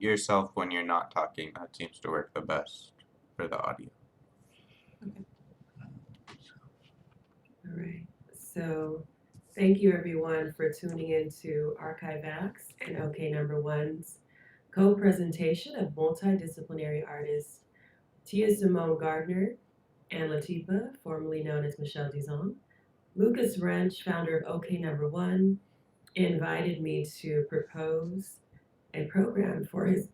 yourself when you're not talking. That seems to work the best for the audio. Okay. All right. So thank you everyone for tuning into Archivax and OK.one's co-presentation of multidisciplinary artists Tia-Simone Gardner and Latipa, formerly known as Michelle Dizon. Lucas Wrench, founder of OK.one, invited me to propose a program for his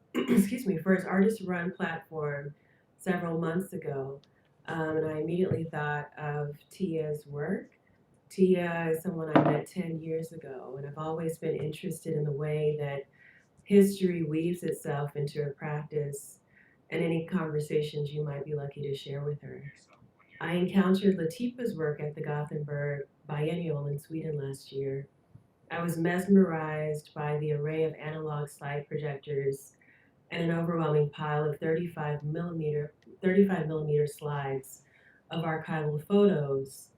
for his artist run platform several months ago. And I immediately thought of Tia's work. Tia is someone I met 10 years ago, and I've always been interested in the way that history weaves itself into a practice and any conversations you might be lucky to share with her. I encountered Latipa's work at the Gothenburg Biennial in Sweden last year. I was mesmerized by the array of analog slide projectors and an overwhelming pile of 35 millimeter slides of archival photos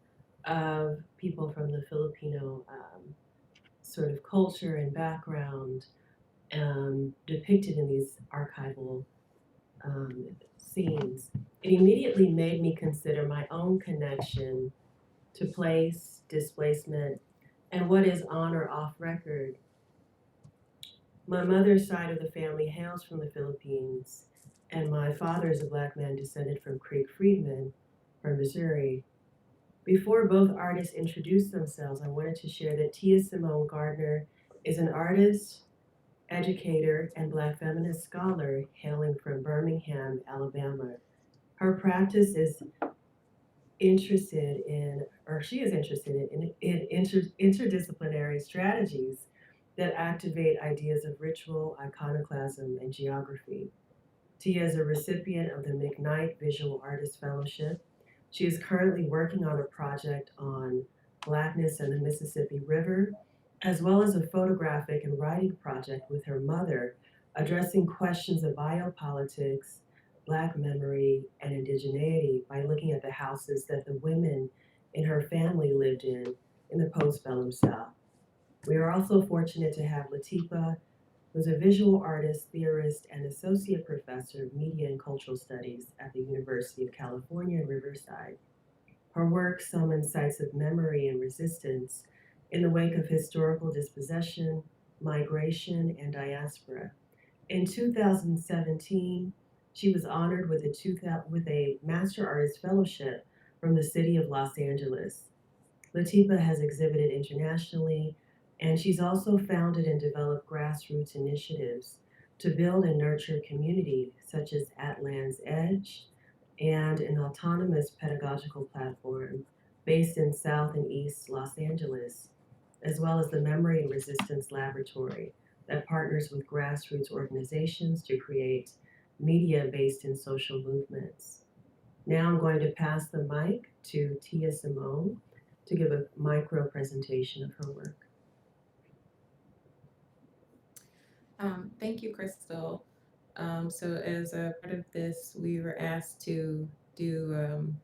of people from the Filipino sort of culture and background depicted in these archival scenes. It immediately made me consider my own connection to place, displacement, and what is on or off record. My mother's side of the family hails from the Philippines, and my father is a black man descended from Creek freedmen from Missouri. Before both artists introduce themselves, I wanted to share that Tia-Simone Gardner is an artist, educator, and black feminist scholar hailing from Birmingham, Alabama. Her practice is interested in, or she is interested in interdisciplinary strategies that activate ideas of ritual, iconoclasm, and geography. Tia is a recipient of the McKnight Visual Artist Fellowship. She is currently working on a project on Blackness and the Mississippi River, as well as a photographic and writing project with her mother addressing questions of biopolitics, Black memory, and indigeneity by looking at the houses that the women in her family lived in the postbellum South. We are also fortunate to have Latipa, who's a visual artist, theorist, and associate professor of media and cultural studies at the University of California, Riverside. Her work summons sites of memory and resistance in the wake of historical dispossession, migration, and diaspora. In 2017, she was honored with a Master Artist Fellowship from the City of Los Angeles. Latipa has exhibited internationally, and she's also founded and developed grassroots initiatives to build and nurture community, such as At Land's Edge and an autonomous pedagogical platform based in South and East Los Angeles, as well as the Memory and Resistance Laboratory that partners with grassroots organizations to create media based in social movements. Now I'm going to pass the mic to Tia-Simone to give a micro presentation of her work. Thank you, Crystal. So as a part of this, we were asked to do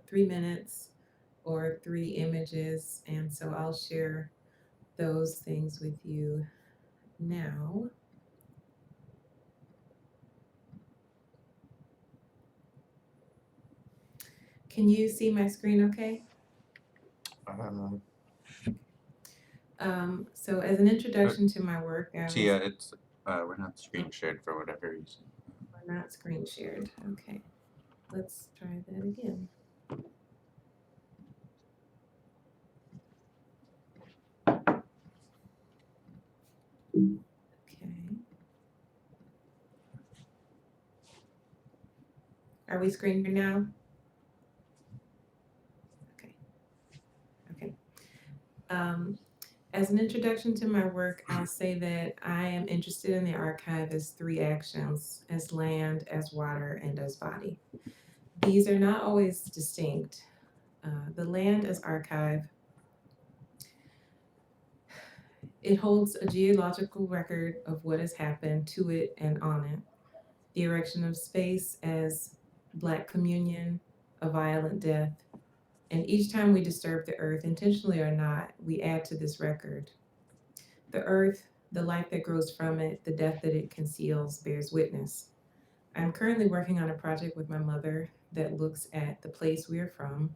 3 minutes or 3 images, and so I'll share those things with you now. Can you see my screen okay? So as an introduction to my work, Tia, it's we're not screen shared for whatever reason. We're not screen shared. Okay, let's try that again. Okay. Are we screen shared now? Okay. Okay. As an introduction to my work, I'll say that I am interested in the archive as 3 actions: as land, as water, and as body. These are not always distinct. The land as archive, it holds a geological record of what has happened to it and on it. The erection of space as Black communion, a violent death, and each time we disturb the earth, intentionally or not, we add to this record. The earth, The life that grows from it, the death that it conceals, bears witness. I'm currently working on a project with my mother that looks at the place we are from,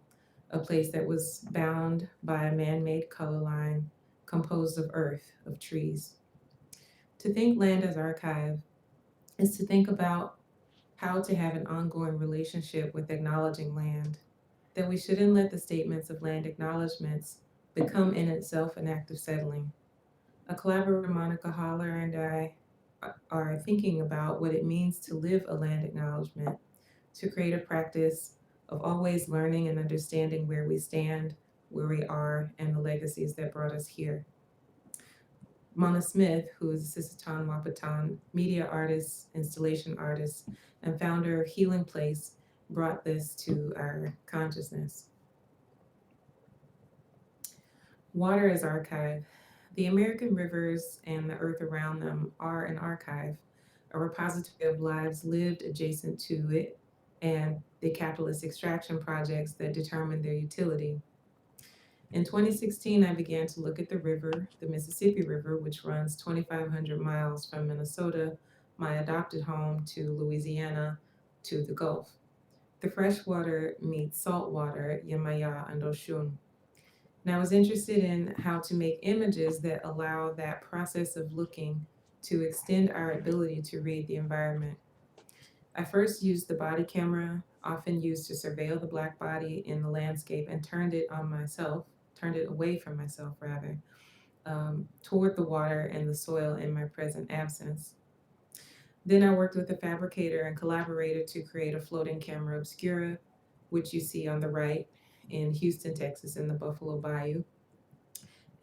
a place that was bound by a man made color line composed of earth, of trees. To think land as archive is to think about how to have an ongoing relationship with acknowledging land, that we shouldn't let the statements of land acknowledgements become in itself an act of settling. A collaborator, Monica Holler, and I are thinking about what it means to live a land acknowledgement, to create a practice of always learning and understanding where we stand, where we are, and the legacies that brought us here. Mona Smith, who is a Sisseton Wahpeton media artist, installation artist, and founder of Healing Place, brought this to our consciousness. Water is archive. The American rivers and the earth around them are an archive, a repository of lives lived adjacent to it and the capitalist extraction projects that determine their utility. In 2016, I began to look at the river, the Mississippi River, which runs 2,500 miles from Minnesota, my adopted home, to Louisiana, to the Gulf. The freshwater meets saltwater, Yamaya and Oshun. And I was interested in how to make images that allow that process of looking to extend our ability to read the environment. I first used the body camera, often used to surveil the Black body in the landscape, and turned it away from myself rather, toward the water and the soil in my present absence. Then I worked with a fabricator and collaborator to create a floating camera obscura, which you see on the right in Houston, Texas, in the Buffalo Bayou.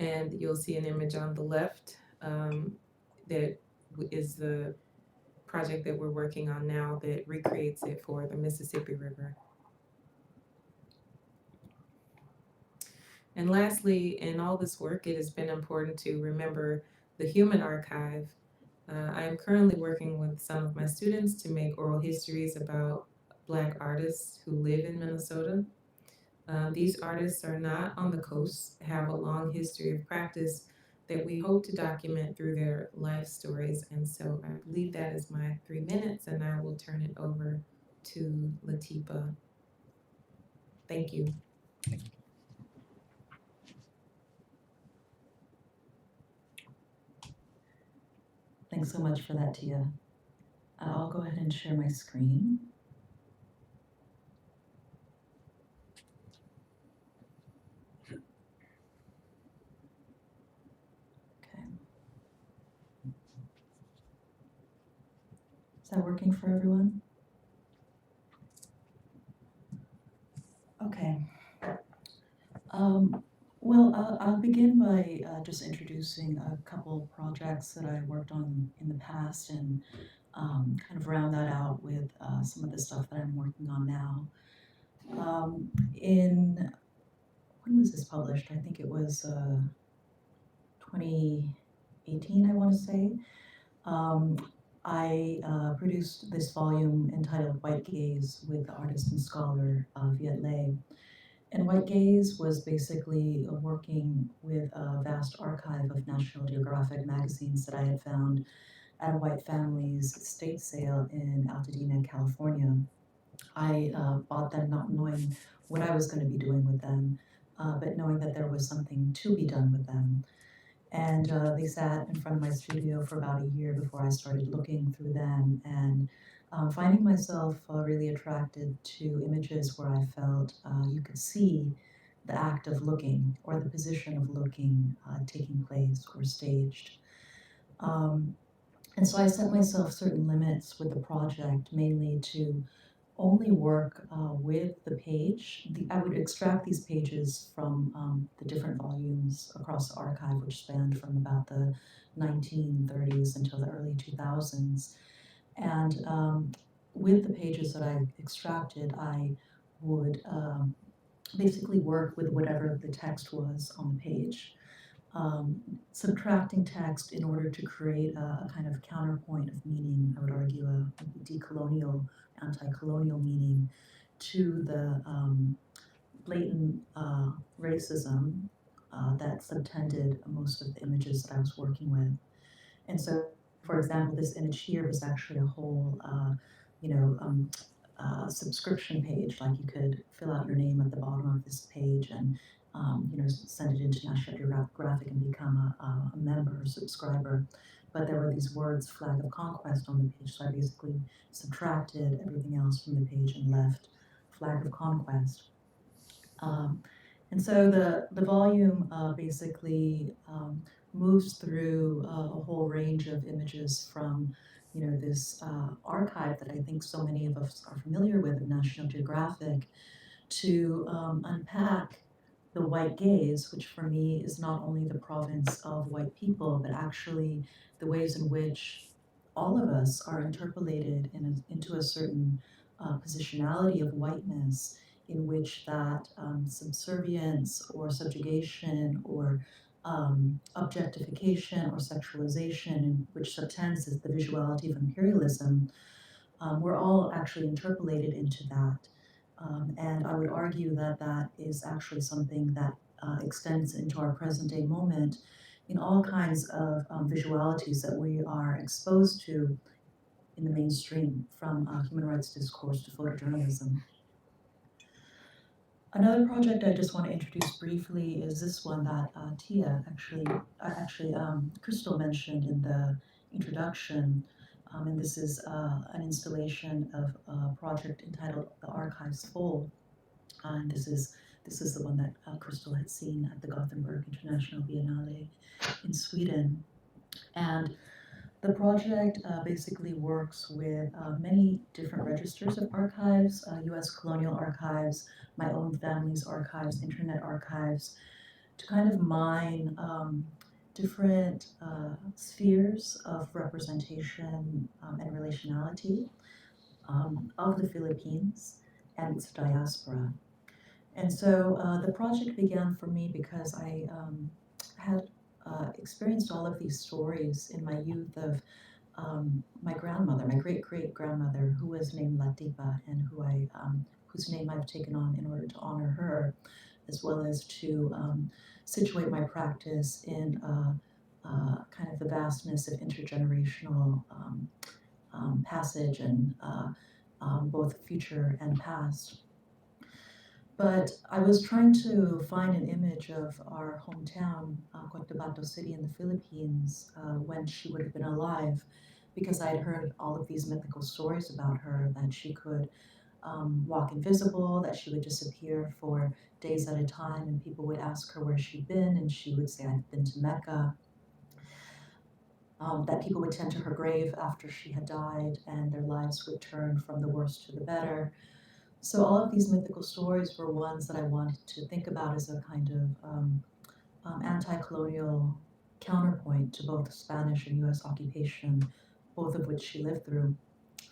And you'll see an image on the left that is the project that we're working on now that recreates it for the Mississippi River. And lastly, in all this work, it has been important to remember the human archive. I am currently working with some of my students to make oral histories about Black artists who live in Minnesota. These artists are not on the coast, have a long history of practice that we hope to document through their life stories. And so I believe that is my 3 minutes, and I will turn it over to Latipa. Thank you. Thanks so much for that, Tia. I'll go ahead and share my screen. Okay. Is that working for everyone? Okay. Well, I'll begin by just introducing a couple projects that I worked on in the past and kind of round that out with some of the stuff that I'm working on now. When was this published? I think it was 2018, I want to say. I produced this volume entitled White Gaze with the artist and scholar Viet Le. And White Gaze was basically working with a vast archive of National Geographic magazines that I had found at a white family's estate sale in Altadena, California. I bought them not knowing what I was going to be doing with them, but knowing that there was something to be done with them. And they sat in front of my studio for about a year before I started looking through them and finding myself really attracted to images where I felt you could see the act of looking or the position of looking taking place or staged. And so I set myself certain limits with the project, mainly to only work with the page. I would extract these pages from the different volumes across the archive, which spanned from about the 1930s until the early 2000s. And with the pages that I extracted, I would basically work with whatever the text was on the page. Subtracting text in order to create a kind of counterpoint of meaning, I would argue a decolonial, anti-colonial meaning to the blatant racism that subtended most of the images that I was working with. And so, for example, this image here was actually a whole, subscription page. Like you could fill out your name at the bottom of this page and, send it into National Geographic and become a member or subscriber. But there were these words, flag of conquest, on the page. So I basically subtracted everything else from the page and left flag of conquest. And so the volume basically moves through a whole range of images from, this archive that I think so many of us are familiar with of National Geographic, to unpack the white gaze, which for me is not only the province of white people, but actually the ways in which all of us are interpolated into a certain positionality of whiteness, in which that subservience or subjugation or objectification or sexualization, in which subtends is the visuality of imperialism, we're all actually interpolated into that. And I would argue that that is actually something that extends into our present day moment in all kinds of visualities that we are exposed to in the mainstream, from human rights discourse to photojournalism. Another project I just want to introduce briefly is this one that Crystal mentioned in the introduction. And this is an installation of a project entitled The Archives Full. And this is the one that Crystal had seen at the Gothenburg International Biennale in Sweden. And the project basically works with many different registers of archives, US colonial archives, my own family's archives, internet archives, to kind of mine different spheres of representation and relationality of the Philippines and its diaspora. And so the project began for me because I had experienced all of these stories in my youth of my grandmother, my great-great-grandmother, who was named Latipa, and whose name I've taken on in order to honor her, as well as to situate my practice in kind of the vastness of intergenerational passage and both future and past. But I was trying to find an image of our hometown, Cotabato City in the Philippines, when she would have been alive, because I had heard all of these mythical stories about her, that she could walk invisible, that she would disappear for days at a time, and people would ask her where she'd been, and she would say, I've been to Mecca. That people would tend to her grave after she had died, and their lives would turn from the worst to the better. So all of these mythical stories were ones that I wanted to think about as a kind of anti-colonial counterpoint to both Spanish and US occupation, both of which she lived through.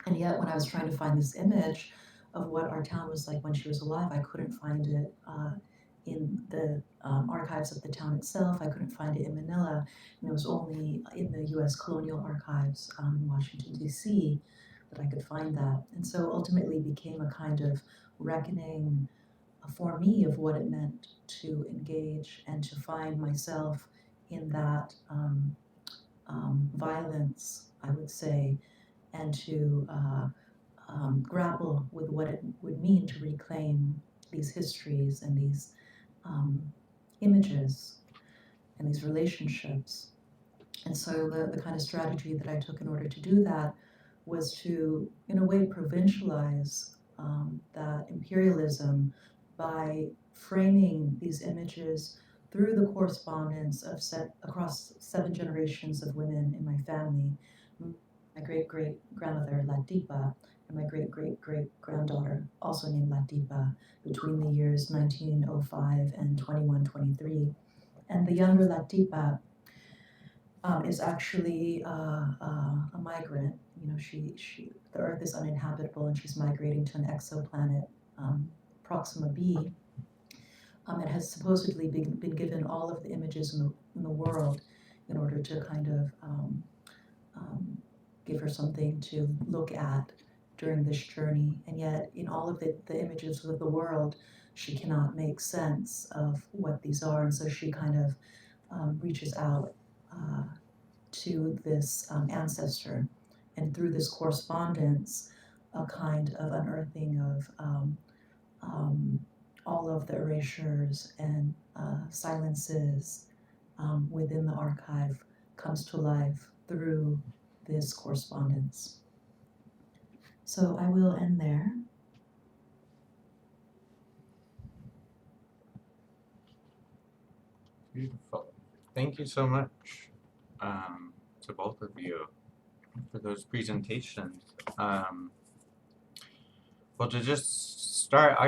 And yet when I was trying to find this image of what our town was like when she was alive, I couldn't find it in the archives of the town itself. I couldn't find it in Manila, and it was only in the US colonial archives in Washington, D.C., that I could find that. And so ultimately became a kind of reckoning for me of what it meant to engage and to find myself in that violence, I would say, and to grapple with what it would mean to reclaim these histories and these images and these relationships. And so the kind of strategy that I took in order to do that was to, in a way, provincialize that imperialism by framing these images through the correspondence of across 7 generations of women in my family. My great-great-grandmother, Latipa, and my great-great-great-granddaughter, also named Latipa, between the years 1905 and 2123. And the younger Latipa is actually a migrant. The Earth is uninhabitable, and she's migrating to an exoplanet, Proxima b. It has supposedly been given all of the images in the world in order to kind of give her something to look at during this journey. And yet, in all of the images of the world, she cannot make sense of what these are, and so she kind of reaches out to this ancestor, and through this correspondence, a kind of unearthing of all of the erasures and silences within the archive comes to life through this correspondence. So I will end there. Beautiful. Thank you so much to both of you for those presentations. Well, to just start,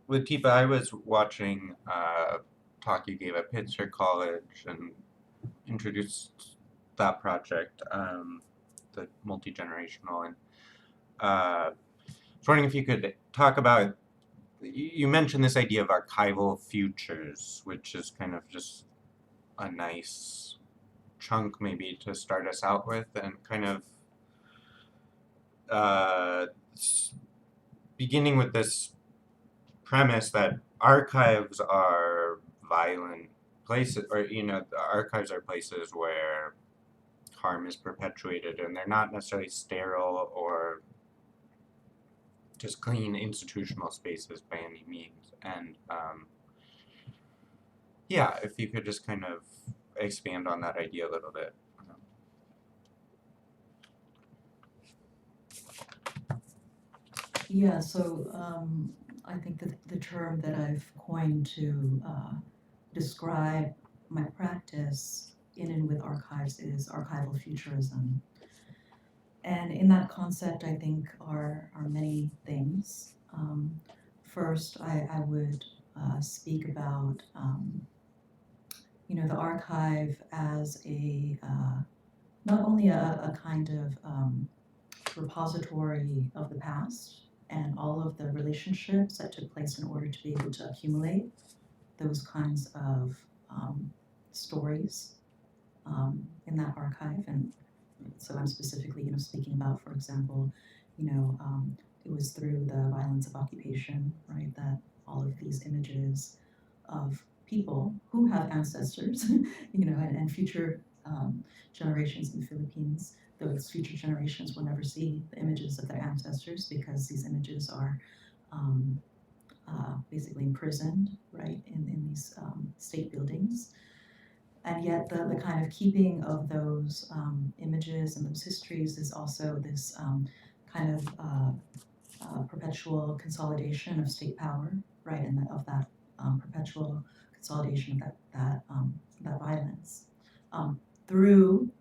Latipa, I was watching a talk you gave at Pitzer College and introduced that project, the multi-generational, and I was wondering if you could talk about, you mentioned this idea of archival futures, which is kind of just a nice chunk maybe to start us out with, and kind of beginning with this premise that archives are violent places, or the archives are places where harm is perpetuated, and they're not necessarily sterile or just clean institutional spaces by any means. And yeah, if you could just kind of expand on that idea a little bit. Yeah, so I think that the term that I've coined to describe my practice in and with archives is archival futurism. And in that concept, I think are many things. First, I would speak about the archive as a not only a kind of repository of the past and all of the relationships that took place in order to be able to accumulate those kinds of stories in that archive. And so I'm specifically, speaking about, for example, it was through the violence of occupation, right, that all of these images of people who have ancestors, and future generations in the Philippines, those future generations will never see the images of their ancestors because these images are basically imprisoned, right, in these state buildings. And yet the kind of keeping of those images and those histories is also this kind of perpetual consolidation of state power, right, and of that perpetual consolidation of that violence through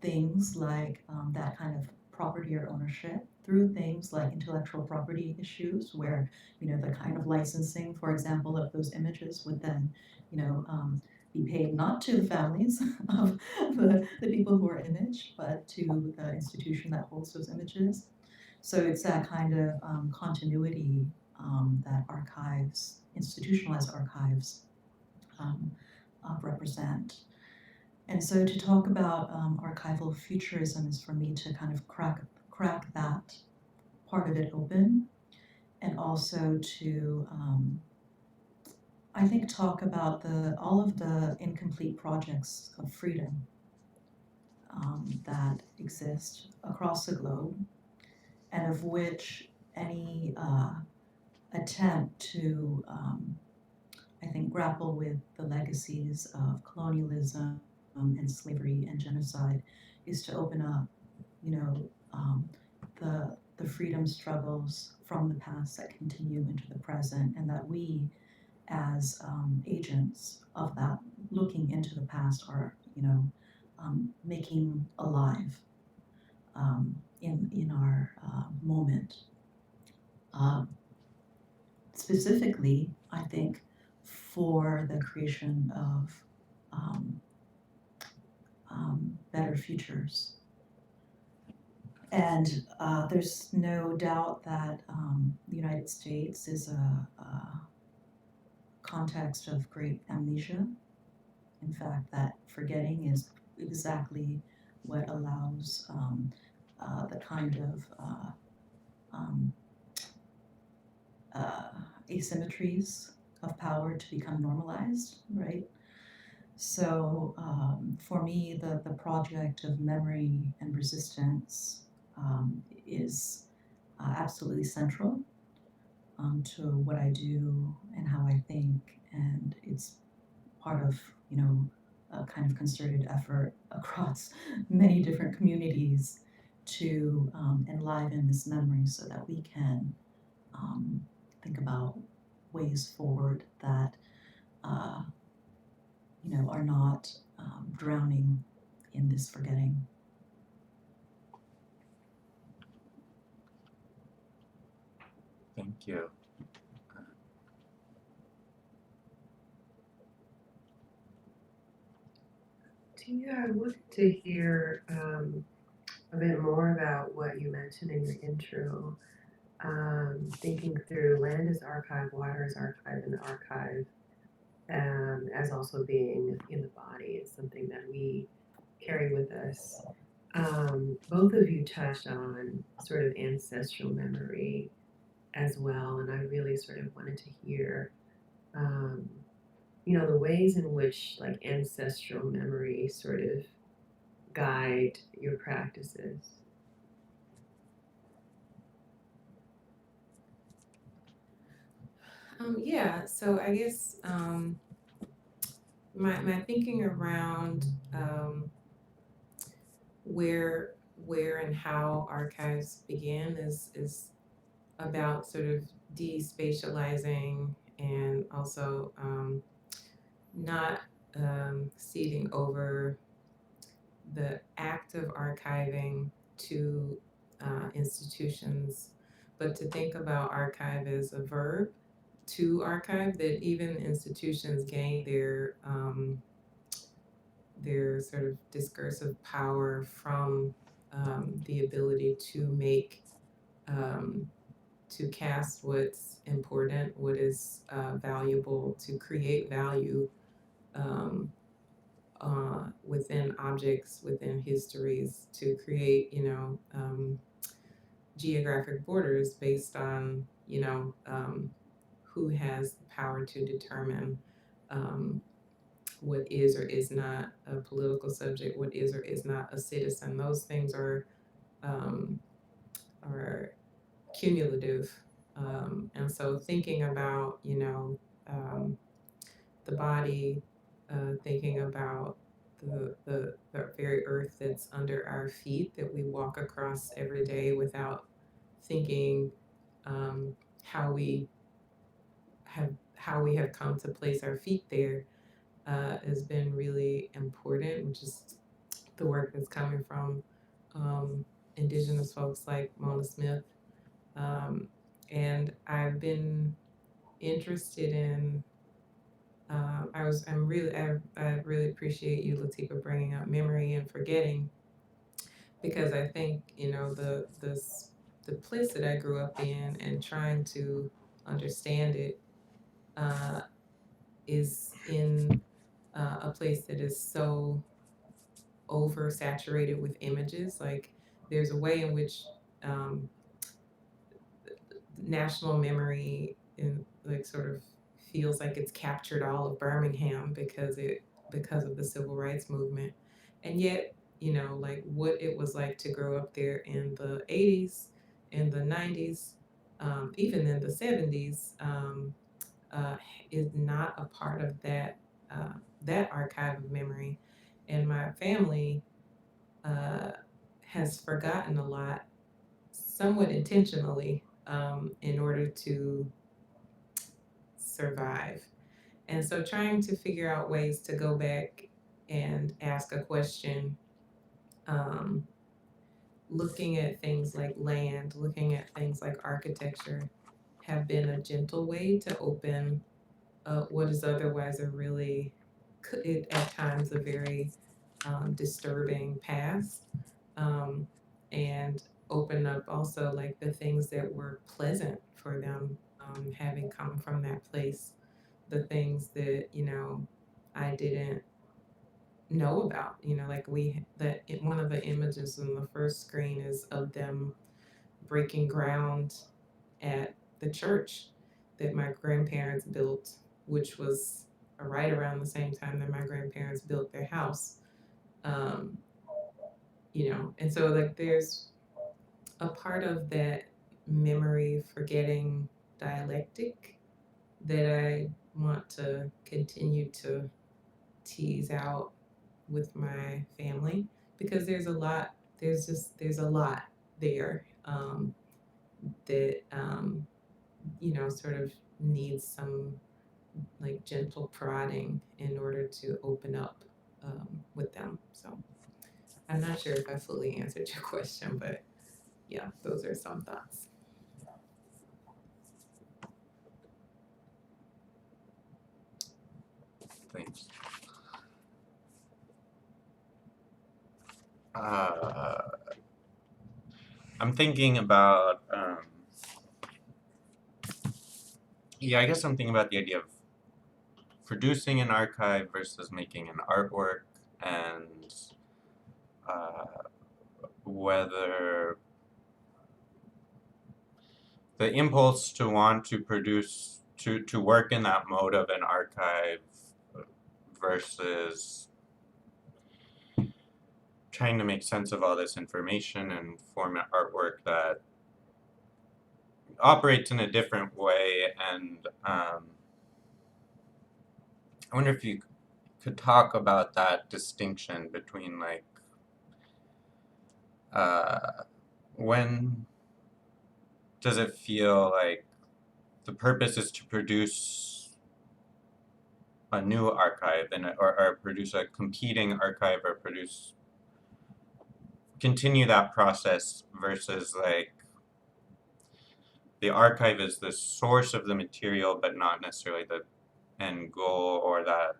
things like that kind of property or ownership, through things like intellectual property issues where, the kind of licensing, for example, of those images would then, be paid not to the families of the people who are imaged, but to the institution that holds those images. So it's that kind of continuity that archives, institutionalized archives, represent. And so to talk about archival futurism is for me to kind of crack that part of it open, and also to I think talk about all of the incomplete projects of freedom that exist across the globe, and of which any attempt to I think grapple with the legacies of colonialism and slavery and genocide is to open up, the freedom struggles from the past that continue into the present, and that we, as agents of that, looking into the past, are making alive in our moment. Specifically, I think for the creation of better futures. And there's no doubt that the United States is a context of great amnesia. In fact, that forgetting is exactly what allows the kind of asymmetries of power to become normalized, right? So for me, the project of memory and resistance is absolutely central to what I do and how I think, and it's part of, you know, a kind of concerted effort across many different communities to enliven this memory so that we can think about ways forward that uh, are not drowning in this forgetting. Thank you. Tia, I wanted to hear a bit more about what you mentioned in your intro. Thinking through land as archive, water as archive, and the archive as also being in the body is something that we carry with us. Both of you touched on sort of ancestral memory as well, and I really sort of wanted to hear, um, the ways in which like ancestral memory sort of guide your practices. Yeah, so I guess my thinking around where and how archives began is about sort of despatializing and also not ceding over the act of archiving to institutions, but to think about archive as a verb to archive, that even institutions gain their sort of discursive power from the ability to make to cast what's important, what is valuable, to create value within objects, within histories, to create, geographic borders based on, who has the power to determine what is or is not a political subject, what is or is not a citizen. Those things um, are cumulative. And so thinking about, the body, thinking about the very earth that's under our feet that we walk across every day without thinking how we have come to place our feet there has been really important, which is the work that's coming from Indigenous folks like Mona Smith. And I've been interested in. I really appreciate you, Latipa, bringing up memory and forgetting, because I think the place that I grew up in and trying to understand it is in a place that is so oversaturated with images. Like there's a way in which um, national memory in like sort of feels like it's captured all of Birmingham because of the civil rights movement, and yet like what it was like to grow up there in the 80s, in the 90s, even in the 70s, uh, is not a part of that archive of memory, and my family uh, has forgotten a lot, somewhat intentionally, in order to survive. And so trying to figure out ways to go back and ask a question, um, looking at things like land, looking at things like architecture, have been a gentle way to open what is otherwise a really, at times, a very disturbing past. Um, and open up also like the things that were pleasant for them, having come from that place, the things that I didn't know about. Like one of the images in the first screen is of them breaking ground at the church that my grandparents built, which was right around the same time that my grandparents built their house. Um, and so like there's a part of that memory forgetting dialectic that I want to continue to tease out with my family, because there's a lot there, that sort of needs some like gentle prodding in order to open up, with them. So I'm not sure if I fully answered your question, but yeah, those are some thoughts. Thanks. I'm thinking about, I guess I'm thinking about the idea of producing an archive versus making an artwork, and whether the impulse to want to produce, to work in that mode of an archive versus trying to make sense of all this information and form an artwork that operates in a different way. And I wonder if you could talk about that distinction between like when does it feel like the purpose is to produce a new archive, and or produce a competing archive, or continue that process, versus like the archive is the source of the material but not necessarily the end goal, or that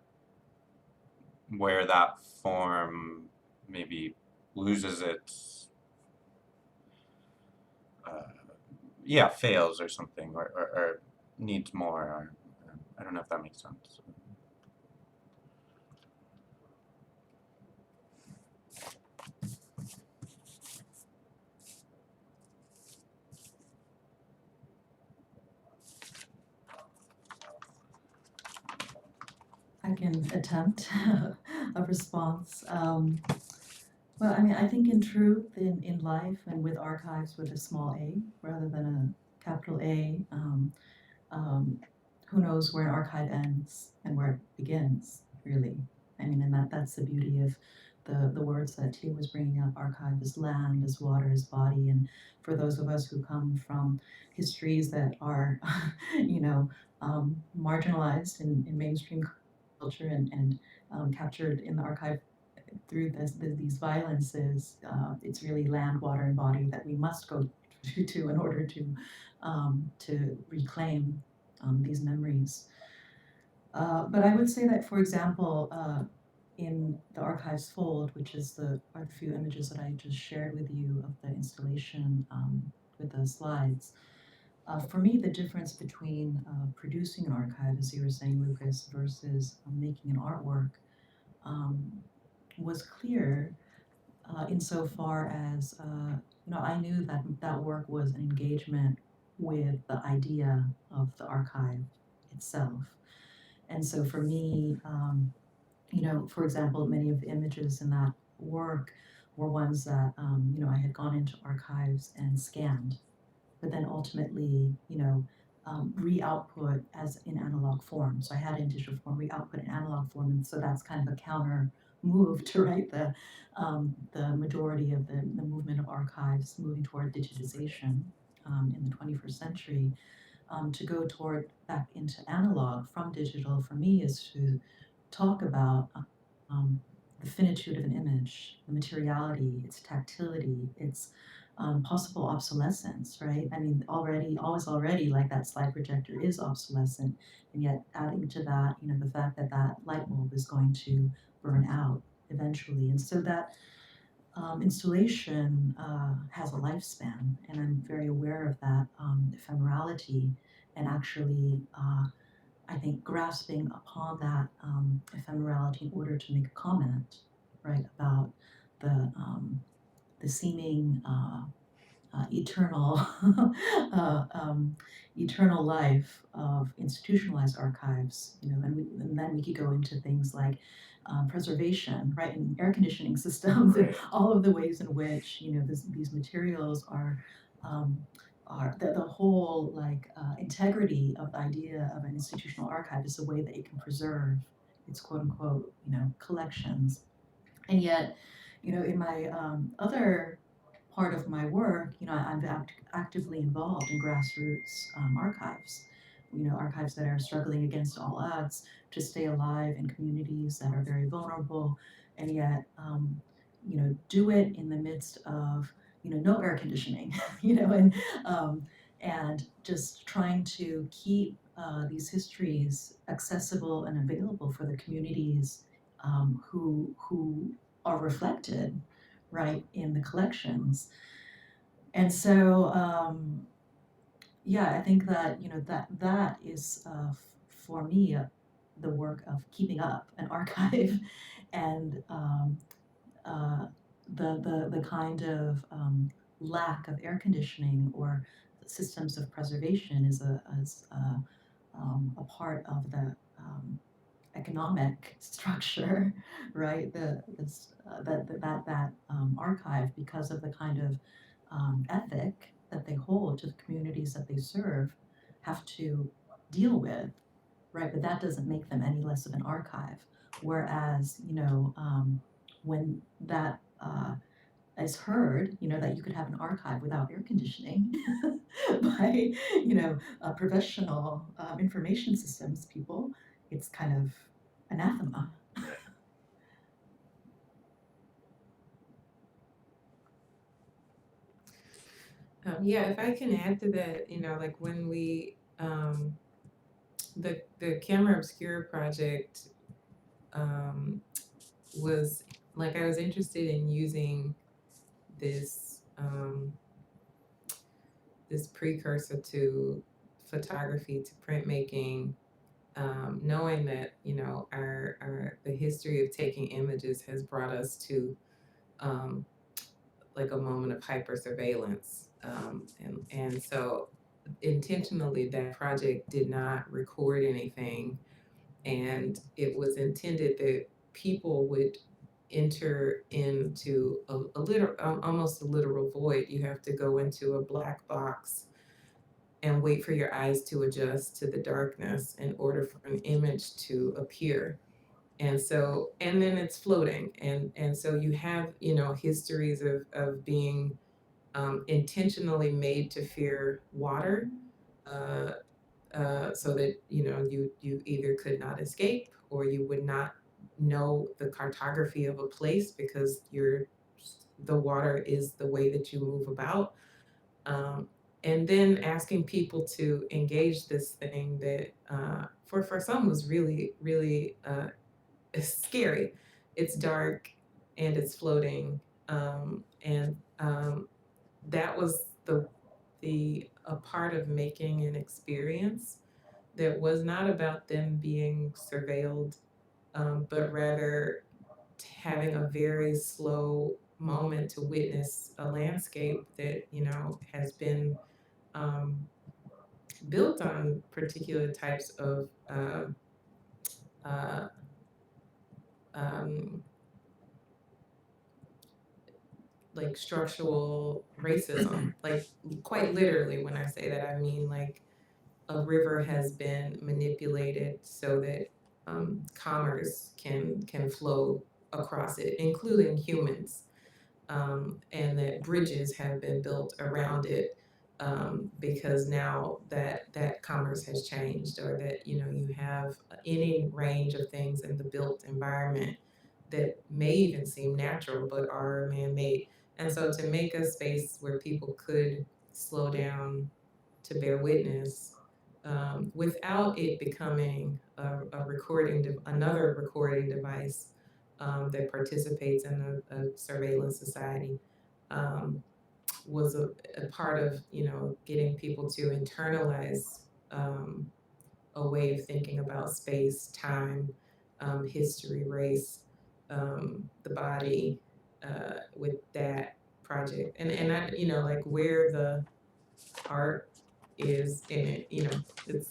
where that form maybe loses its fails or something, or needs more, or I don't know if that makes sense. I can attempt a response. Well, I mean, I think in truth, in life and with archives with a small a rather than a capital A, who knows where an archive ends and where it begins, really. I mean, and that's the beauty of the words that Tia was bringing up. Archive is land, is water, is body. And for those of us who come from histories that are, marginalized in mainstream culture and captured in the archive through these violences, it's really land, water, and body that we must go to in order to reclaim these memories. But I would say that, for example, in the archives fold, which are the few images that I just shared with you of the installation with the slides, for me, the difference between producing an archive, as you were saying, Lucas, versus making an artwork was clear insofar as I knew that that work was an engagement with the idea of the archive itself. And so for me, for example, many of the images in that work were ones that I had gone into archives and scanned, but then ultimately, re-output as in analog form. So I had it in digital form, re-output in analog form, and so that's kind of a counter move to the majority of the movement of archives moving toward digitization in the 21st century. To go toward back into analog from digital for me is to talk about the finitude of an image, the materiality, its tactility, its possible obsolescence, right? I mean, already, like that slide projector is obsolescent, and yet adding to that, the fact that that light bulb is going to burn out eventually, and so that installation has a lifespan, and I'm very aware of that ephemerality, and actually, I think grasping upon that ephemerality in order to make a comment, right, about the seeming eternal eternal life of institutionalized archives, and then we could go into things like preservation, right, and air conditioning systems, and all of the ways in which these materials are the whole integrity of the idea of an institutional archive is the way that it can preserve its quote unquote collections. And yet, in my other part of my work, I'm actively involved in grassroots archives, archives that are struggling against all odds to stay alive in communities that are very vulnerable, and yet, do it in the midst of, no air conditioning, and just trying to keep these histories accessible and available for the communities who are reflected, right, in the collections. And so, yeah, I think that that is for me the work of keeping up an archive, and the kind of lack of air conditioning or systems of preservation is a part of the economic structure, right? That archive, because of the kind of ethic that they hold to the communities that they serve, have to deal with, right? But that doesn't make them any less of an archive. Whereas, when that is heard, that you could have an archive without air conditioning by, professional information systems people, it's kind of anathema. Yeah, if I can add to that, like when we, the Camera Obscura project was like, I was interested in using this this precursor to photography, to printmaking, knowing that the history of taking images has brought us to like a moment of hyper surveillance, and so intentionally that project did not record anything, and it was intended that people would enter into almost a literal void. You have to go into a black box and wait for your eyes to adjust to the darkness in order for an image to appear. And then it's floating, and so you have histories of being intentionally made to fear water, uh, so that you either could not escape, or you would not know the cartography of a place because the water is the way that you move about. Um, and then asking people to engage this thing that for some was really, really scary. It's dark and it's floating, and that was a part of making an experience that was not about them being surveilled, but rather having a very slow moment to witness a landscape that has been um, built on particular types of uh, um, like structural racism. Like, quite literally, when I say that, I mean like a river has been manipulated so that commerce can flow across it, including humans, and that bridges have been built around it, because now that commerce has changed, or that you have any range of things in the built environment that may even seem natural but are man-made. And so to make a space where people could slow down to bear witness, without it becoming another recording device that participates in a surveillance society, was a part of getting people to internalize a way of thinking about space, time, history, race, the body, with that project, and I, like where the art is in it, it's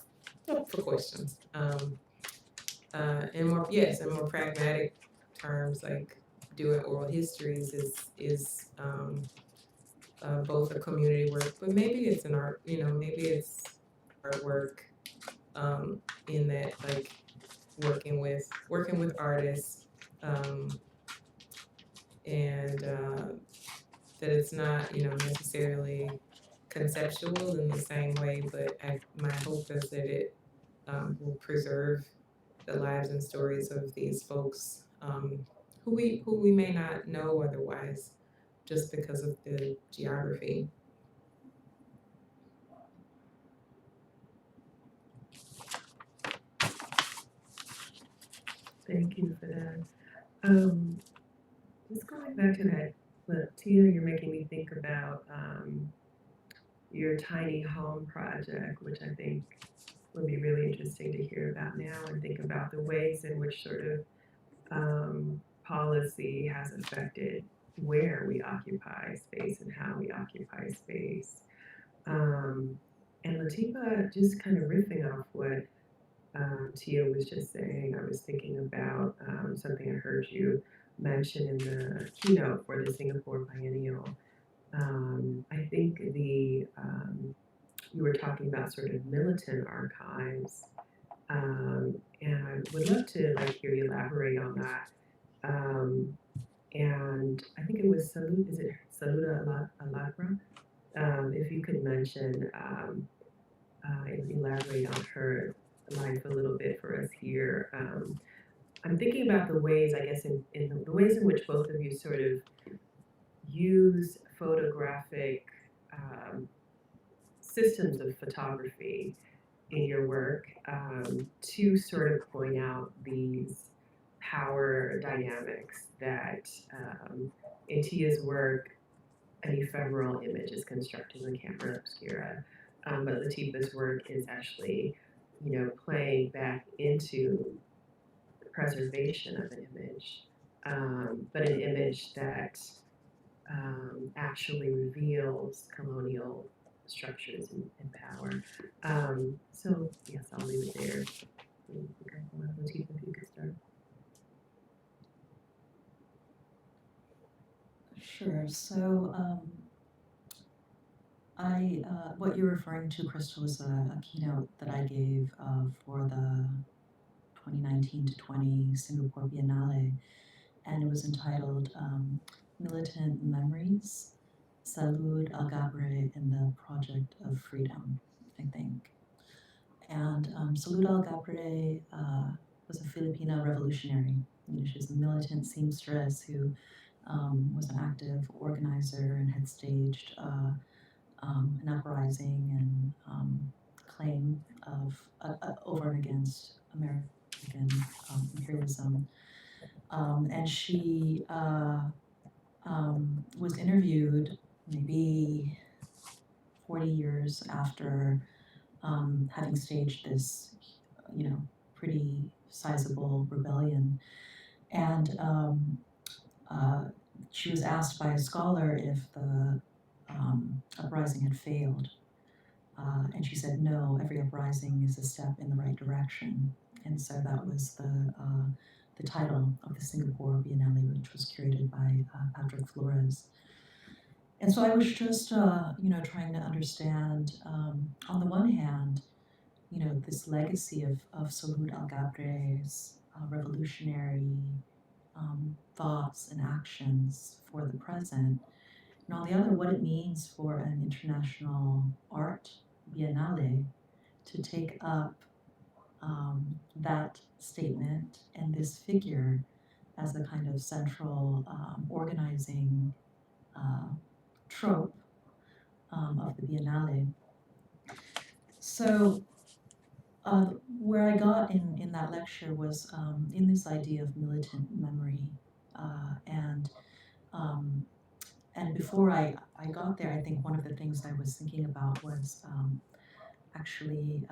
up for questions. And more pragmatic terms, like doing oral histories is both a community work, but maybe it's an art, maybe it's artwork, in that, like, working with artists, and that it's not, necessarily conceptual in the same way, but my hope is that it will preserve the lives and stories of these folks, who we may not know otherwise, just because of the geography. Thank you for that. Just going back to that, but Tia, you're making me think about your tiny home project, which I think would be really interesting to hear about now, and think about the ways in which sort of policy has affected where we occupy space and how we occupy space. And Latifa, just kind of riffing off what Tia was just saying, I was thinking about something I heard you mention in the keynote for the Singapore Biennial. I think you were talking about sort of militant archives, and I would love to hear you elaborate on that. And I think it was is it Saluda Alagra? If you could mention and elaborate on her life a little bit for us here. I'm thinking about the ways, I guess, in the ways in which both of you sort of use photographic systems of photography in your work to sort of point out these power dynamics that in Tia's work, an ephemeral image is constructed in camera obscura, but Latifa's work is actually, playing back into the preservation of an image, but an image that actually reveals colonial structures and power. So yes, I'll leave it there. Latifa, if you could start. Sure. So, what you're referring to, Crystal, is a keynote that I gave for the 2019 to 20 Singapore Biennale, and it was entitled Militant Memories, Salud Algabre and the Project of Freedom, I think. And Salud Algabre was a Filipino revolutionary. She was a militant seamstress who was an active organizer and had staged an uprising and claim of over and against American imperialism. And she was interviewed maybe 40 years after having staged this, pretty sizable rebellion. And she was asked by a scholar if the uprising had failed. And she said, no, every uprising is a step in the right direction. And so that was the title of the Singapore Biennale, which was curated by Patrick Flores. And so I was just, trying to understand, on the one hand, this legacy of Salud Algabre's revolutionary thoughts and actions for the present, and on the other, what it means for an international art biennale to take up that statement and this figure as a kind of central organizing trope of the biennale. So where I got in that lecture was in this idea of militant memory, and before I got there, I think one of the things I was thinking about was actually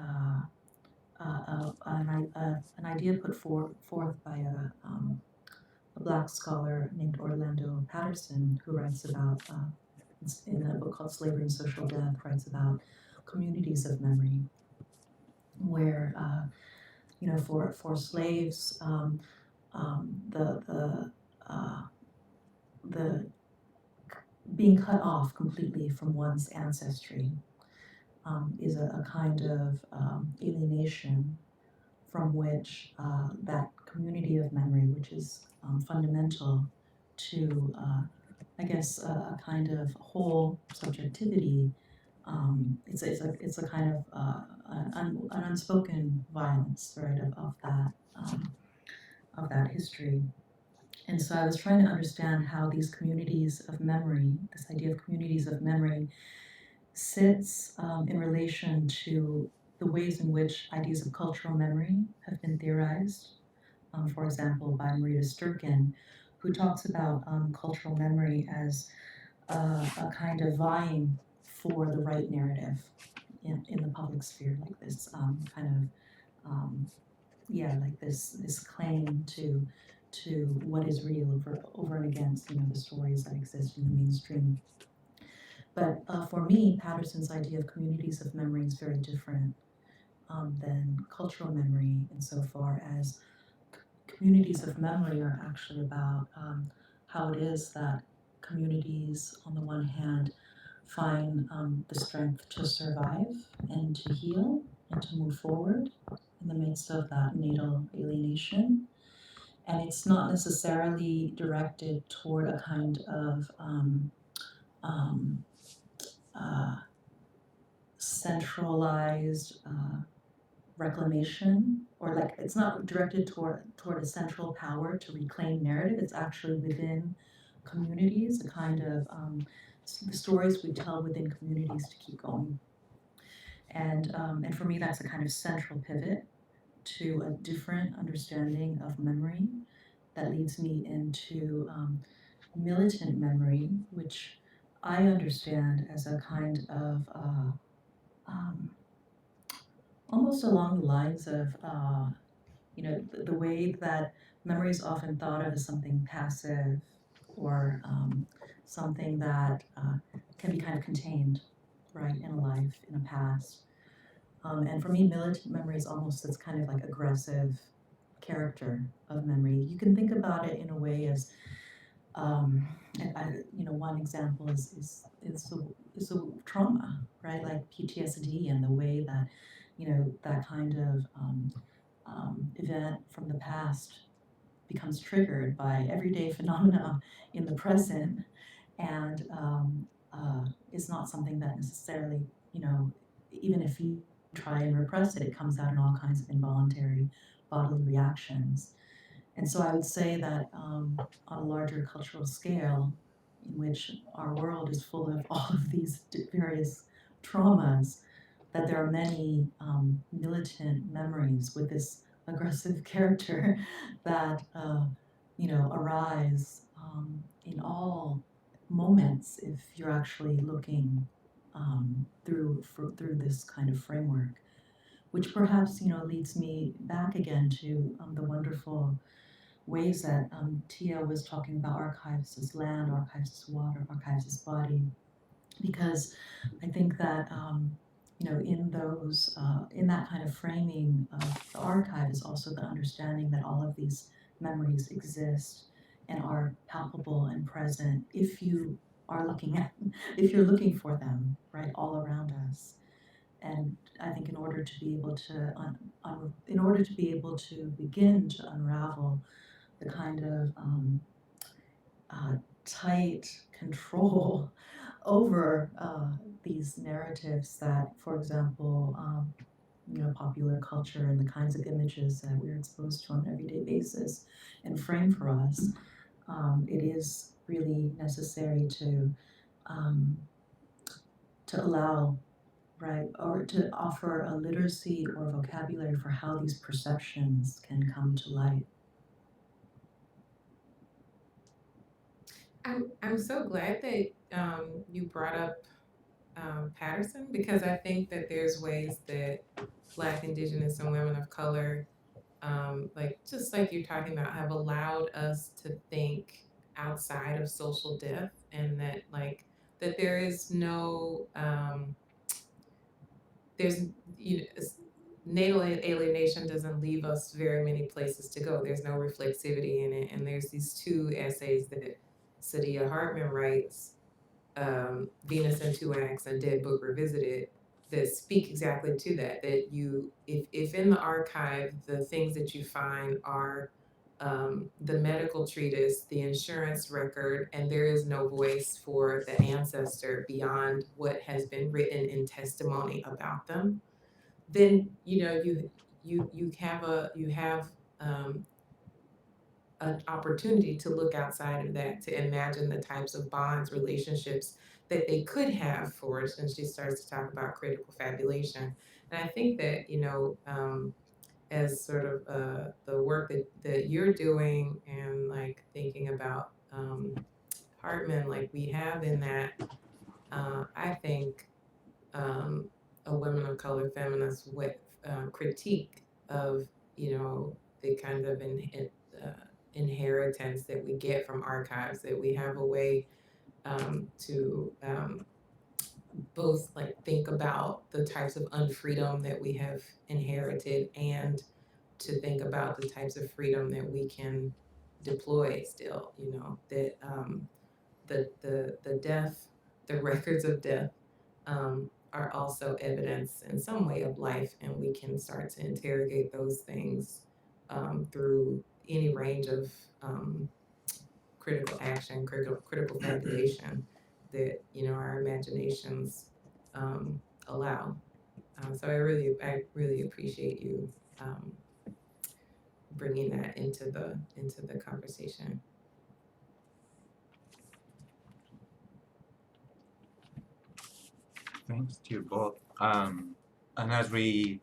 an idea put forth by a Black scholar named Orlando Patterson, who writes about, in a book called Slavery and Social Death, writes about communities of memory, where for slaves, the being cut off completely from one's ancestry is a kind of alienation from which that community of memory, which is fundamental to, I guess, a kind of whole subjectivity. It's a kind of an unspoken violence, right, of that history. And so I was trying to understand how these communities of memory, this idea of communities of memory, sits in relation to the ways in which ideas of cultural memory have been theorized. For example, by Marita Sturkin, who talks about cultural memory as a kind of vying for the right narrative in the public sphere, like this like this claim to what is real over and against the stories that exist in the mainstream. But for me, Patterson's idea of communities of memory is very different than cultural memory, insofar as communities of memory are actually about how it is that communities, on the one hand, find the strength to survive and to heal and to move forward in the midst of that natal alienation. And it's not necessarily directed toward a kind of um, uh, centralized reclamation, or like it's not directed toward a central power to reclaim narrative. It's actually within communities, a kind of the stories we tell within communities to keep going. And for me, that's a kind of central pivot to a different understanding of memory that leads me into militant memory, which I understand as a kind of almost along the lines of the way that memory is often thought of as something passive, or something that can be kind of contained, right, in a life, in a past. And for me, militant memory is almost this kind of like aggressive character of memory. You can think about it in a way as, one example is a trauma, right? Like PTSD, and the way that, that kind of event from the past becomes triggered by everyday phenomena in the present, and is not something that necessarily, even if you try and repress it, it comes out in all kinds of involuntary bodily reactions. And so I would say that on a larger cultural scale, in which our world is full of all of these various traumas, that there are many militant memories with this aggressive character that arise in all moments if you're actually looking through this kind of framework, which perhaps leads me back again to the wonderful ways that Tia was talking about archives as land, archives as water, archives as body, because I think that in that kind of framing of the archive is also the understanding that all of these memories exist and are palpable and present if you are if you're looking for them, right, all around us. And I think in order to be able to begin to unravel the kind of tight control over these narratives that, for example, popular culture and the kinds of images that we're exposed to on an everyday basis and frame for us, it is really necessary to allow, right, or to offer a literacy or vocabulary for how these perceptions can come to light. I'm so glad that you brought up Patterson, because I think that there's ways that Black, Indigenous, and women of color like just like you're talking about, have allowed us to think outside of social death, and that like that there is no there's you know, natal alienation doesn't leave us very many places to go. There's no reflexivity in it, and there's these two essays that Saidiya Hartman writes, Venus in Two Acts and Dead Book Revisited, that speak exactly to that. That you, if in the archive the things that you find are the medical treatise, the insurance record, and there is no voice for the ancestor beyond what has been written in testimony about them, then you have um, an opportunity to look outside of that, to imagine the types of bonds, relationships that they could have for us. And she starts to talk about critical fabulation. And I think that, as sort of the work that you're doing, and like thinking about Hartman, like we have in that, I think, um, a women of color feminist with critique of, the kind of inheritance that we get from archives, that we have a way to both like think about the types of unfreedom that we have inherited, and to think about the types of freedom that we can deploy still, that the death, the records of death, are also evidence in some way of life, and we can start to interrogate those things through any range of critical action, critical fabulation that our imaginations allow. So I really appreciate you bringing that into the conversation. Thanks to you both. And as we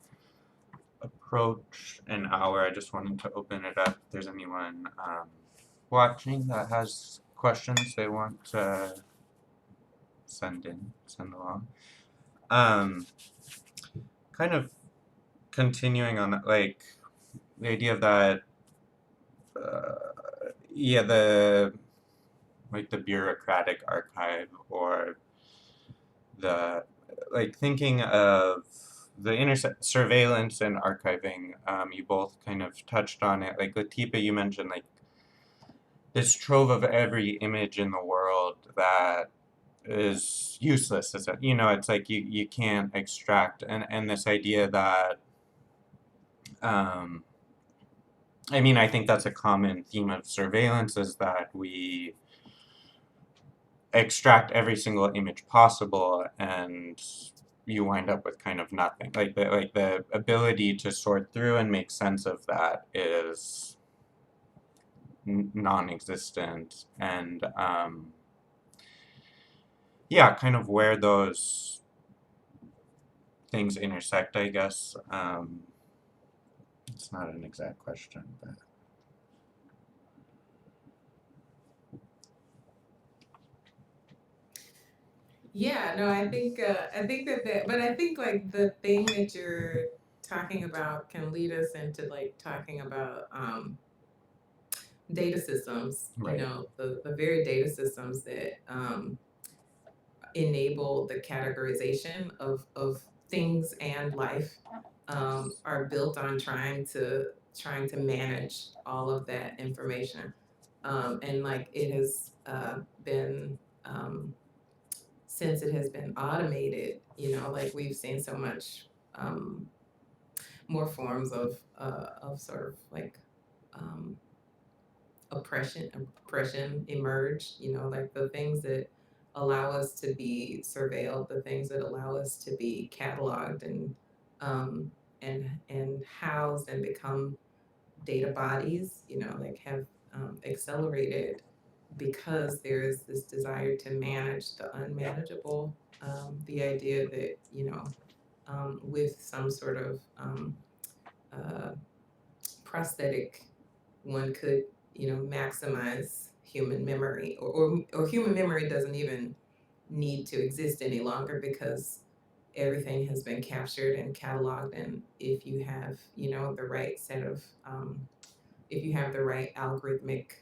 approach an hour, I just wanted to open it up. If there's anyone watching that has questions they want to send along. Kind of continuing on that, like the idea of that, the bureaucratic archive, or the thinking of the surveillance and archiving. You both kind of touched on it. Like Latipa, you mentioned like this trove of every image in the world that is useless. It's like you can't extract, and this idea that I think that's a common theme of surveillance, is that we extract every single image possible, and you wind up with kind of nothing. The ability to sort through and make sense of that is non-existent, and kind of where those things intersect, I guess. It's not an exact question, but Yeah, no, I think but I think like the thing that you're talking about can lead us into like talking about data systems, right. The very data systems that enable the categorization of things and life, are built on trying to manage all of that information. And like it has been since it has been automated, like we've seen so much more forms of sort of like um, oppression emerge. Like the things that allow us to be surveilled, the things that allow us to be cataloged um, and housed and become data bodies, like have accelerated because there is this desire to manage the unmanageable. The idea that, with some sort of uh, prosthetic, one could, maximize human memory, or human memory doesn't even need to exist any longer, because everything has been captured and cataloged, and if you have, you know, the right set of, if you have the right algorithmic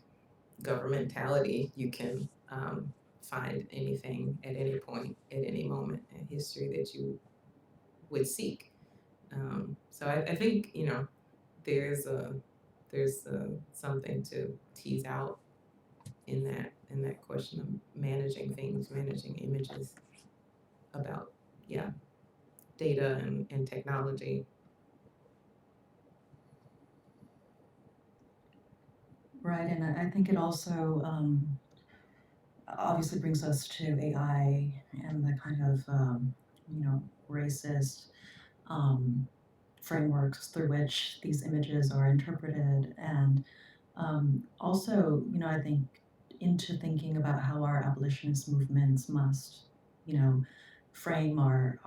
governmentality, you can find anything at any point, at any moment in history that you would seek. So I think, you know, there's a something to tease out in that question of managing things, managing images, about, yeah, data and technology. Right, and I think it also obviously brings us to AI and the kind of racist frameworks through which these images are interpreted, and also, I think into thinking about how our abolitionist movements must, frame our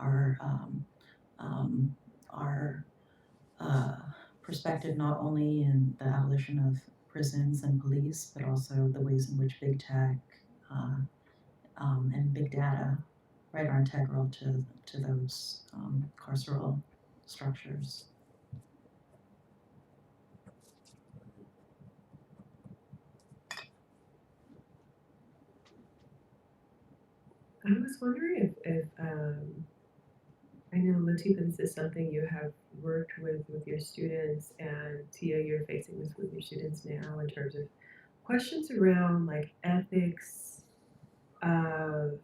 uh, perspective, not only in the abolition of prisons and police, but also the ways in which big tech uh, and big data, right, are integral to those carceral structures. I was wondering if I know, Latipa, this is something you have worked with your students, and Tia, you're facing this with your students now in terms of questions around like ethics of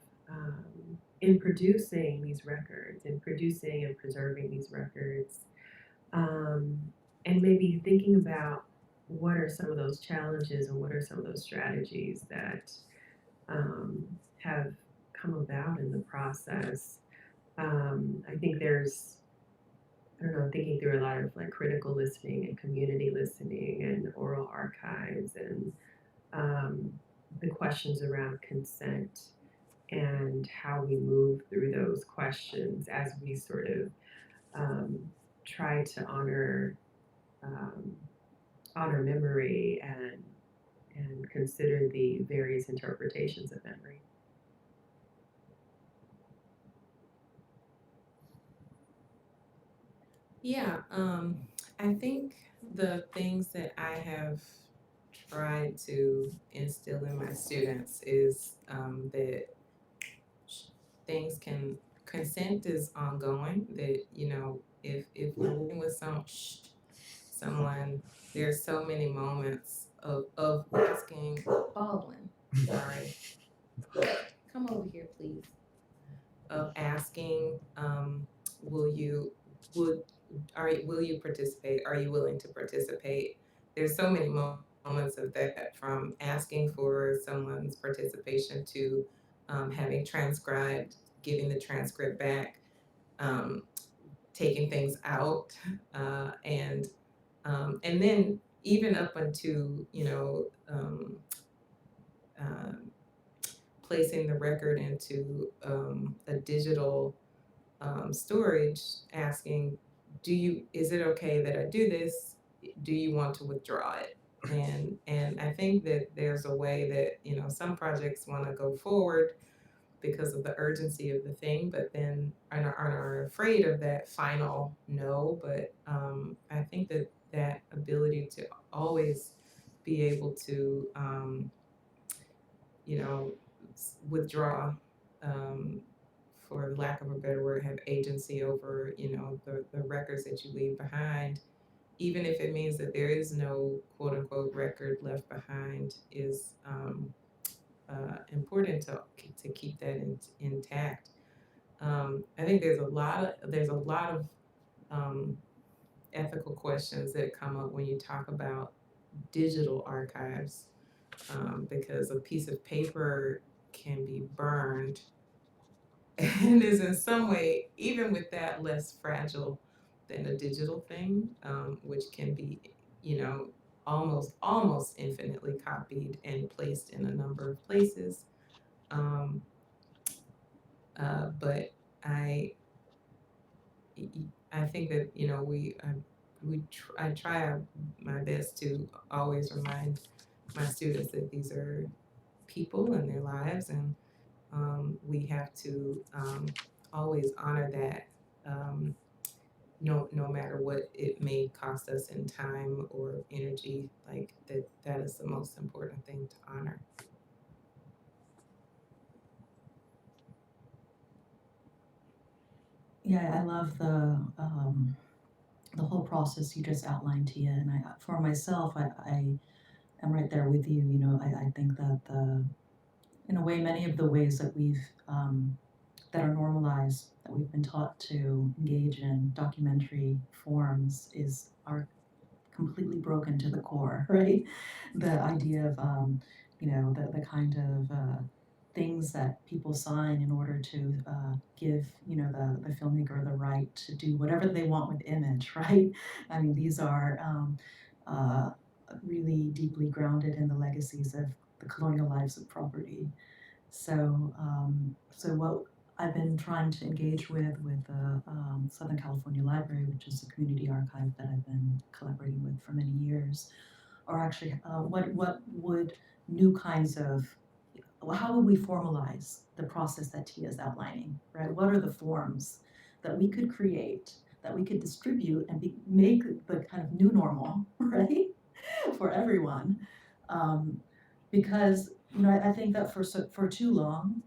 in producing these records, in producing and preserving these records, um, and maybe thinking about what are some of those challenges and what are some of those strategies that have come about in the process. I think there's, I don't know, thinking through a lot of like critical listening and community listening and oral archives and the questions around consent and how we move through those questions as we sort of um, try to um, honor memory and consider the various interpretations of memory. Yeah, I think the things that I have tried to instill in my students is that things can, consent is ongoing, that, you know, if we're working with someone, there's so many moments of asking, Baldwin, sorry, come over here, please, of asking, will you, would, will you participate? Are you willing to participate? There's so many moments of that, from asking for someone's participation to having transcribed, giving the transcript back, um, taking things out, and then even up until, you know, um, placing the record into a digital storage, asking, is it okay that I do this? Do you want to withdraw it? And I think that there's a way that, you know, some projects want to go forward because of the urgency of the thing, but then are afraid of that final no. But I think that that ability to always be able to, you know, withdraw, um, for lack of a better word, have agency over, you know, the records that you leave behind, even if it means that there is no quote unquote record left behind, is important to keep that intact. I think there's a lot of ethical questions that come up when you talk about digital archives, because a piece of paper can be burned and is in some way, even with that, less fragile than a digital thing, which can be, you know, almost infinitely copied and placed in a number of places. Um, but I I think that, you know, I try my best to always remind my students that these are people and their lives, and we have to always honor that, no matter what it may cost us in time or energy. Like that is the most important thing to honor. Yeah, I love the whole process you just outlined, Tia. And for myself, I am right there with you. You know, I think that in a way, many of the ways that that are normalized, that we've been taught to engage in documentary forms are completely broken to the core, right? The idea of, the kind of things that people sign in order to give, the filmmaker the right to do whatever they want with image, right? I mean, these are uh, really deeply grounded in the legacies of the colonial lives of property. So what I've been trying to engage with the Southern California Library, which is a community archive that I've been collaborating with for many years, are actually what would new kinds of how would we formalize the process that Tia is outlining, right? What are the forms that we could create, that we could distribute and make the kind of new normal, right, for everyone? Because I think that for too long,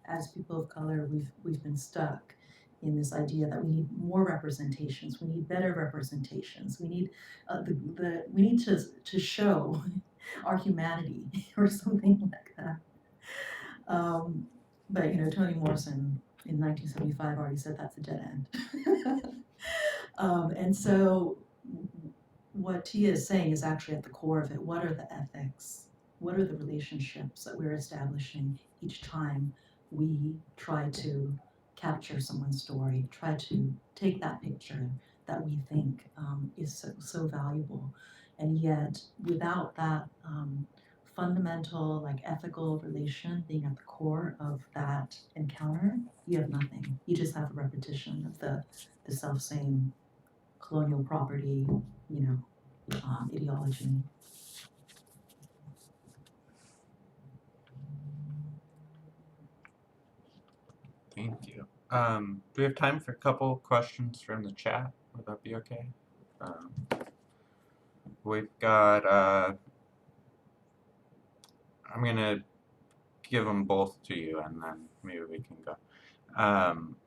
as people of color, we've been stuck in this idea that we need more representations, we need better representations, we need we need to show our humanity or something like that. But Toni Morrison in 1975 already said that's a dead end. And so what Tia is saying is actually at the core of it. What are the ethics? What are the relationships that we're establishing each time we try to capture someone's story, try to take that picture that we think is so valuable? And yet, without that fundamental, like ethical relation being at the core of that encounter, you have nothing. You just have a repetition of the self same colonial property, ideology. Thank you. Do we have time for a couple questions from the chat? Would that be okay? We've got, I'm gonna give them both to you and then maybe we can go.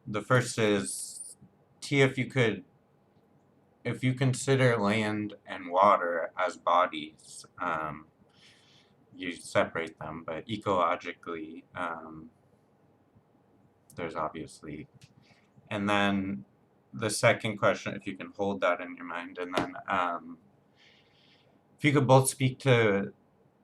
The first is, T, if you consider land and water as bodies, you separate them, but ecologically, there's obviously. And then the second question, if you can hold that in your mind, and then if you could both speak to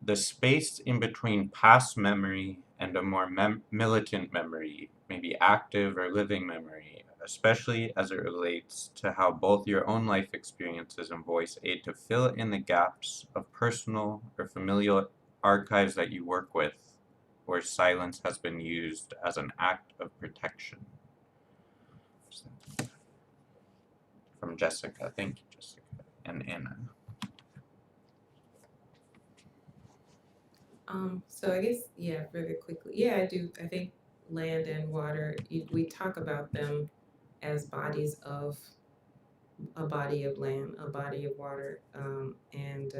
the space in between past memory and a more militant memory, maybe active or living memory, especially as it relates to how both your own life experiences and voice aid to fill in the gaps of personal or familial archives that you work with, where silence has been used as an act of protection. From Jessica. Thank you, Jessica. And Anna. So I guess, yeah, really quickly. Yeah, I do. I think land and water, we talk about them as bodies of a body of land, a body of water. And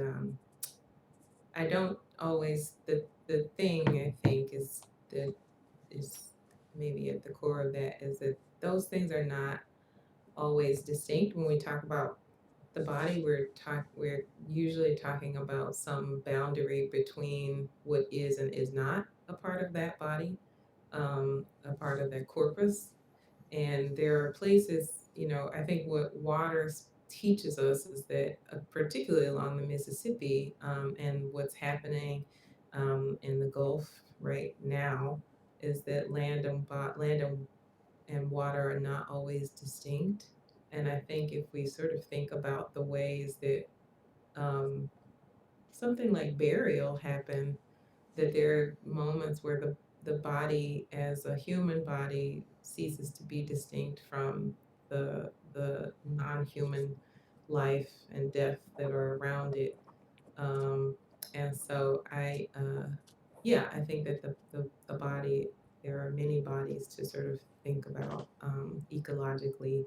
I don't always, the thing I think is that is maybe at the core of that is that those things are not always distinct. When we talk about the body, we're usually talking about some boundary between what is and is not a part of that body, a part of that corpus. And there are places, I think what water teaches us is that, particularly along the Mississippi, and what's happening in the Gulf right now, is that land and water are not always distinct. And I think if we sort of think about the ways that something like burial happened, that there are moments where the body as a human body ceases to be distinct from the non-human life and death that are around it. And so I think that the body there are many bodies to sort of think about ecologically,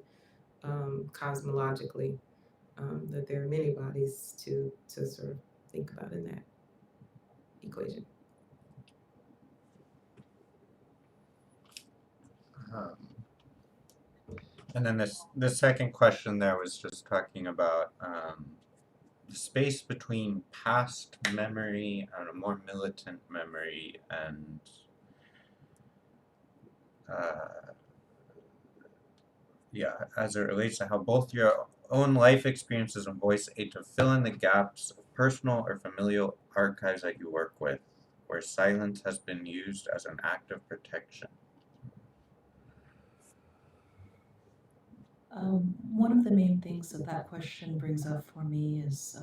cosmologically, that there are many bodies to sort of think about in that equation. Um, and then the second question there was just talking about the space between past memory and a more militant memory and as it relates to how both your own life experiences and voice aid to fill in the gaps of personal or familial archives that you work with, where silence has been used as an act of protection. One of the main things that question brings up for me is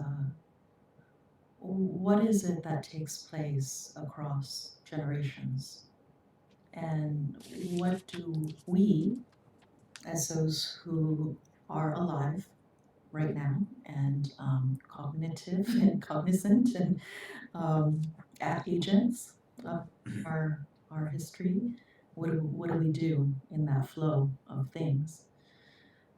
what is it that takes place across generations? And what do we, as those who are alive right now and cognitive and cognizant and agents of our history, what do we do in that flow of things?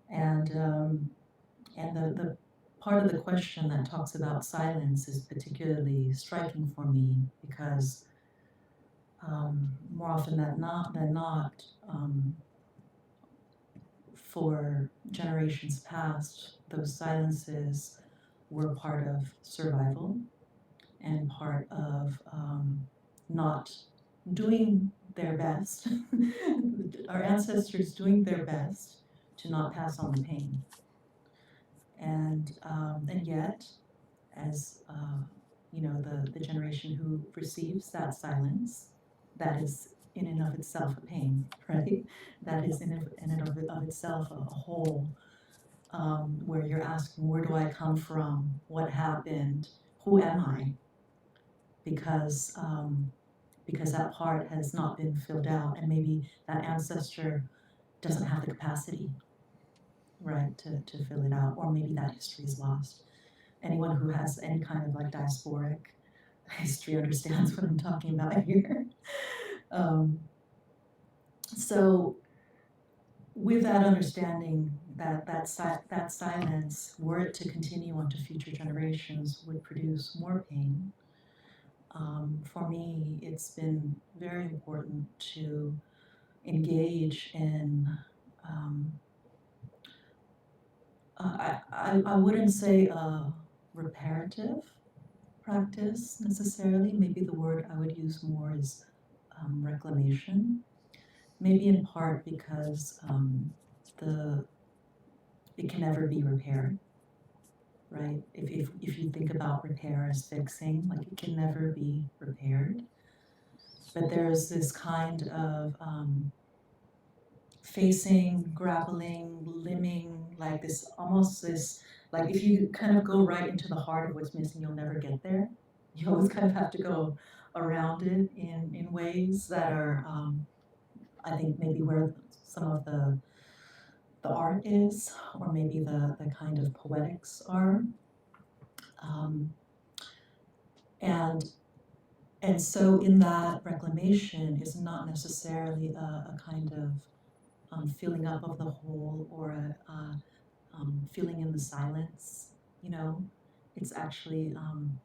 And the part of the question that talks about silence is particularly striking for me because more often than not, for generations past, those silences were part of survival and part of not doing their best, our ancestors doing their best to not pass on the pain. And yet, as the generation who receives that silence, that is in and of itself a pain, right? That is in and of itself a hole where you're asking, where do I come from? What happened? Who am I? Because that part has not been filled out, and maybe that ancestor doesn't have the capacity, right, to fill it out, or maybe that history is lost. Anyone who has any kind of like diasporic history understands what I'm talking about here. So with that understanding that silence, were it to continue onto future generations, would produce more pain. For me, it's been very important to engage in, I wouldn't say a reparative practice necessarily. Maybe the word I would use more is reclamation. Maybe in part because it can never be repaired, right? If you think about repair as fixing, like it can never be repaired. But there's this kind of facing, grappling, limbing, like this, almost this, like if you kind of go right into the heart of what's missing, you'll never get there. You always kind of have to go around it in ways that are, I think maybe where some of the art is, or maybe the kind of poetics are. And so in that reclamation is not necessarily a kind of filling up of the whole or a filling in the silence, it's actually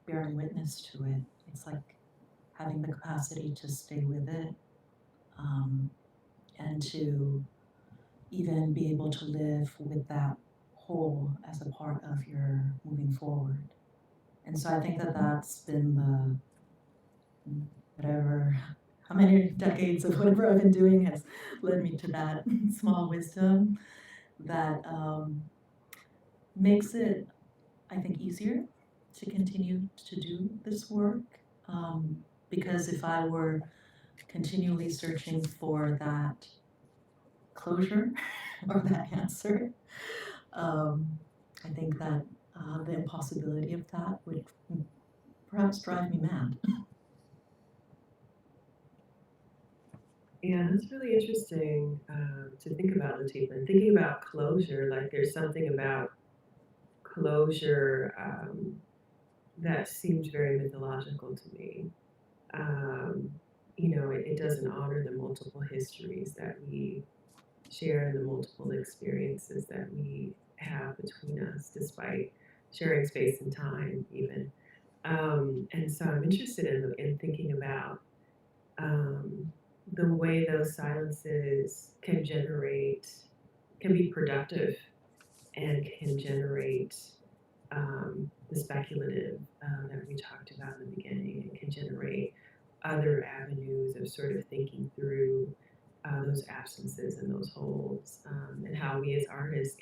bearing witness to it. It's like having the capacity to stay with it and to even be able to live with that whole as a part of your moving forward. And so I think that that's been the how many decades of whatever I've been doing has led me to that small wisdom that makes it, I think, easier to continue to do this work. Because if I were continually searching for that closure or that answer, I think that the impossibility of that would perhaps drive me mad. Yeah, that's really interesting to think about, Latifa. And thinking about closure, like there's something about closure that seems very mythological to me. it doesn't honor the multiple histories that we share and the multiple experiences that we have between us, despite sharing space and time, even. And so I'm interested in thinking about the way those silences can be productive and can generate the speculative that we talked about in the beginning, and can generate other avenues of sort of thinking through those absences and those holes, and how we as artists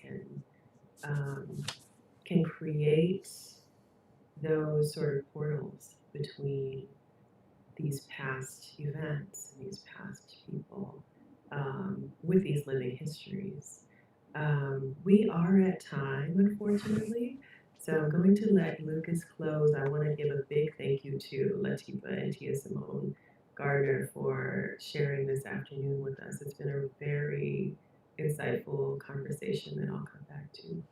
can create those sort of portals between these past events and these past people with these living histories. We are at time, unfortunately, so I'm going to let Lucas close. I want to give a big thank you to Latipa and Tia-Simone Gardner for sharing this afternoon with us. It's been a very insightful conversation that I'll come back to.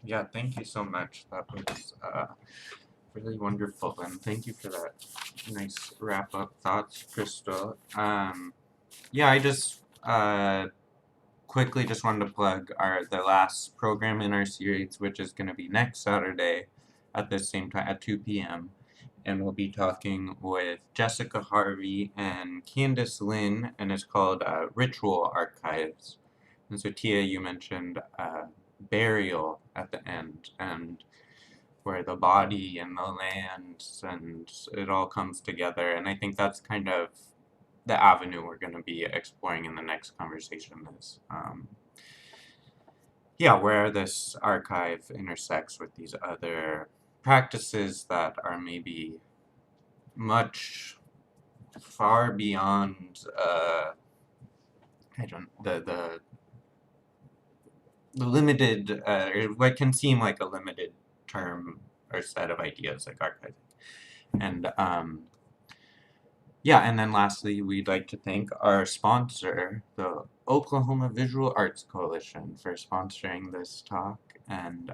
Yeah, thank you so much. That was really wonderful, and thank you for that nice wrap-up thoughts, Crystal. Yeah, I just quickly just wanted to plug the last program in our series, which is going to be next Saturday at the same time at 2 p.m. And we'll be talking with Jessica Harvey and Candace Lynn, and it's called Ritual Archives. And so Tia, you mentioned burial at the end, and where the body and the land and it all comes together. And I think that's kind of the avenue we're going to be exploring in the next conversation is, where this archive intersects with these other practices that are maybe much far beyond, the limited, or what can seem like a limited term or set of ideas like archiving. And and then lastly, we'd like to thank our sponsor, the Oklahoma Visual Arts Coalition, for sponsoring this talk, and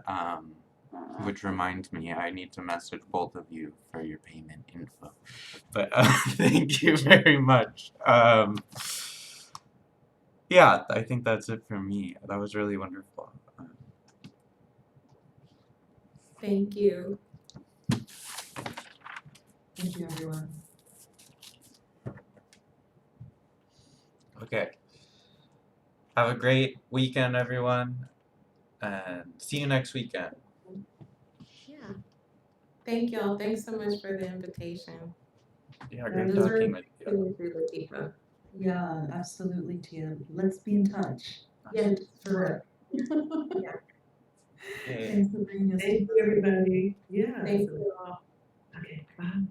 which reminds me, I need to message both of you for your payment info. But thank you very much. I think that's it for me. That was really wonderful. Thank you. Thank you, everyone. Okay. Have a great weekend, everyone, and see you next weekend. Yeah. Thank y'all. Thanks so much for the invitation. Yeah, great Those talking are with you. through Latifa. Yeah, absolutely, Tia. Let's be in touch. Yeah, for real. Yay. Thanks for bringing us Thank you, everybody. Yeah. Thank you all. Okay, bye.